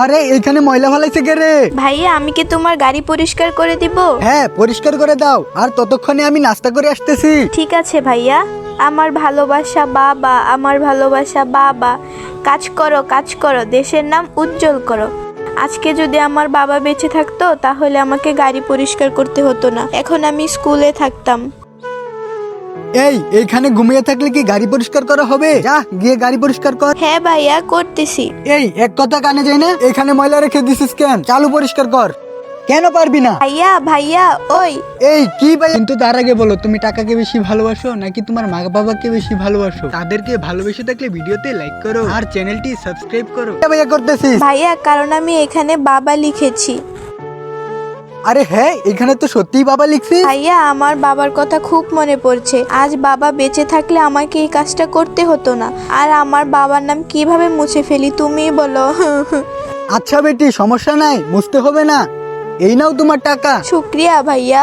আরে এখানে ময়লা ফেলাইছে কে রে? ভাইয়া আমি কি তোমার গাড়ি পরিষ্কার করে দিব? হ্যাঁ পরিষ্কার করে দাও, আর ততক্ষণে আমি নাস্তা করে আসতেছি। ঠিক আছে ভাইয়া। আমার ভালোবাসা বাবা, আমার ভালোবাসা বাবা, কাজ করো কাজ করো, দেশের নাম উজ্জ্বল করো। আজকে যদি আমার বাবা বেঁচে থাকতো তাহলে আমাকে গাড়ি পরিষ্কার করতে হতো না, এখন আমি স্কুলে থাকতাম। এইখানে ঘুমিয়ে থাকলে কি গাড়ি পরিষ্কার করা হবে? যা গিয়ে গাড়ি পরিষ্কার কর। হ্যাঁ ভাইয়া করতেছি। এক কথা কানে যায় না, এখানে ময়লা রেখে দিছিস কেন? চালু পরিষ্কার কর। কেন পারবি না? ভাইয়া ভাইয়া ওই কি ভাই? কিন্তু তার আগে বলো, তুমি টাকাকে বেশি ভালোবাসো নাকি তোমার মা বাবাকে বেশি ভালোবাসো? তাদেরকে ভালোবেসে থাকলে ভিডিওতে লাইক করো আর চ্যানেলটি সাবস্ক্রাইব করো। ভাইয়া করতেছিস? ভাইয়া কারণ আমি এখানে বাবা লিখেছি। আরে হ্যাঁ, এখানে তো সত্যিই বাবা লিখছিস। ভাইয়া আমার বাবার কথা খুব মনে পড়ছে। আজ বাবা বেঁচে থাকলে আমাকে এই কাজটা করতে হতো না। আর আমার বাবার নাম কিভাবে মুছে ফেলি তুমিই বলো। আচ্ছা বেটি, সমস্যা নাই, মুছতে হবে না। এই নাও তোমার টাকা। শুক্রিয়া ভাইয়া।